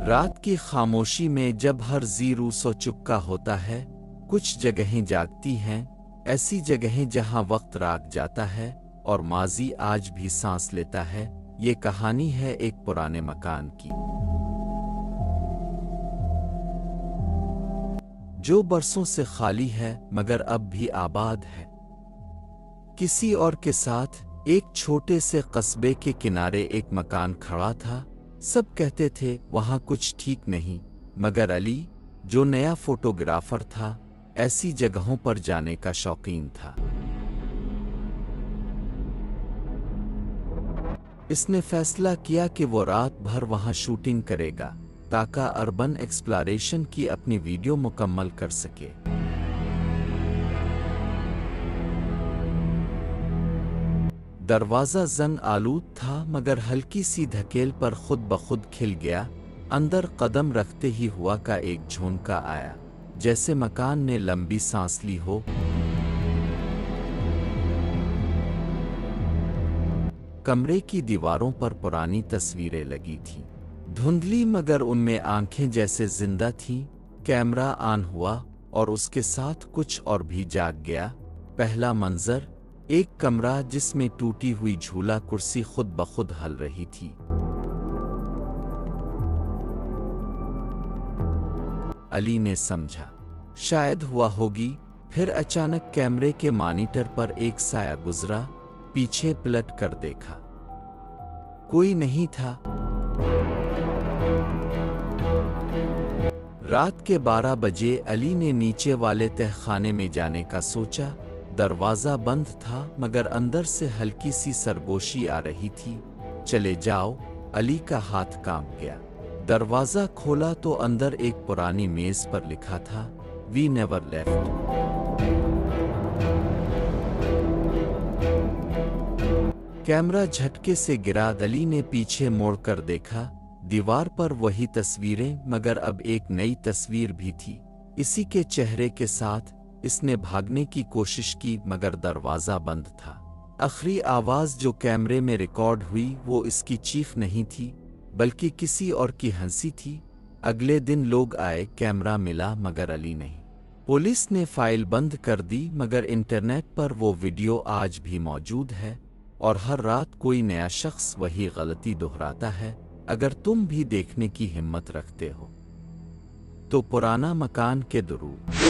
رات کی خاموشی میں جب ہر زیرو سو چپکا ہوتا ہے، کچھ جگہیں جاگتی ہیں، ایسی جگہیں جہاں وقت راک جاتا ہے اور ماضی آج بھی سانس لیتا ہے۔ یہ کہانی ہے ایک پرانے مکان کی، جو برسوں سے خالی ہے مگر اب بھی آباد ہے۔ کسی اور کے ساتھ ایک چھوٹے سے قصبے کے کنارے ایک مکان کھڑا تھا۔ سب کہتے تھے وہاں کچھ ٹھیک نہیں، مگر علی، جو نیا فوٹوگرافر تھا، ایسی جگہوں پر جانے کا شوقین تھا۔ اس نے فیصلہ کیا کہ وہ رات بھر وہاں شوٹنگ کرے گا تاکہ اربن ایکسپلوریشن کی اپنی ویڈیو مکمل کر سکے۔ دروازہ زنگ آلود تھا مگر ہلکی سی دھکیل پر خود بخود کھل گیا۔ اندر قدم رکھتے ہی ہوا کا ایک جھونکا آیا، جیسے مکان نے لمبی سانس لی ہو۔ کمرے کی دیواروں پر پرانی تصویریں لگی تھیں، دھندلی مگر ان میں آنکھیں جیسے زندہ تھیں۔ کیمرہ آن ہوا اور اس کے ساتھ کچھ اور بھی جاگ گیا۔ پہلا منظر، ایک کمرہ جس میں ٹوٹی ہوئی جھولا کرسی خود بخود ہل رہی تھی۔ علی نے سمجھا شاید ہوا ہوگی، پھر اچانک کیمرے کے مانیٹر پر ایک سایہ گزرا۔ پیچھے پلٹ کر دیکھا، کوئی نہیں تھا۔ رات کے 12 بجے علی نے نیچے والے تہہ خانے میں جانے کا سوچا۔ دروازہ بند تھا مگر اندر سے ہلکی سی سرگوشی آ رہی تھی۔ چلے جاؤ، علی کا ہاتھ کانپ گیا۔ دروازہ کھولا تو اندر ایک پرانی میز پر لکھا تھا، "وی نیور لیفٹ"۔ کیمرہ جھٹکے سے گرا۔ علی نے پیچھے موڑ کر دیکھا، دیوار پر وہی تصویریں مگر اب ایک نئی تصویر بھی تھی، اسی کے چہرے کے ساتھ۔ اس نے بھاگنے کی کوشش کی مگر دروازہ بند تھا۔ آخری آواز جو کیمرے میں ریکارڈ ہوئی وہ اس کی چیخ نہیں تھی بلکہ کسی اور کی ہنسی تھی۔ اگلے دن لوگ آئے، کیمرہ ملا مگر علی نہیں۔ پولیس نے فائل بند کر دی مگر انٹرنیٹ پر وہ ویڈیو آج بھی موجود ہے، اور ہر رات کوئی نیا شخص وہی غلطی دہراتا ہے۔ اگر تم بھی دیکھنے کی ہمت رکھتے ہو تو پرانا مکان کے درود۔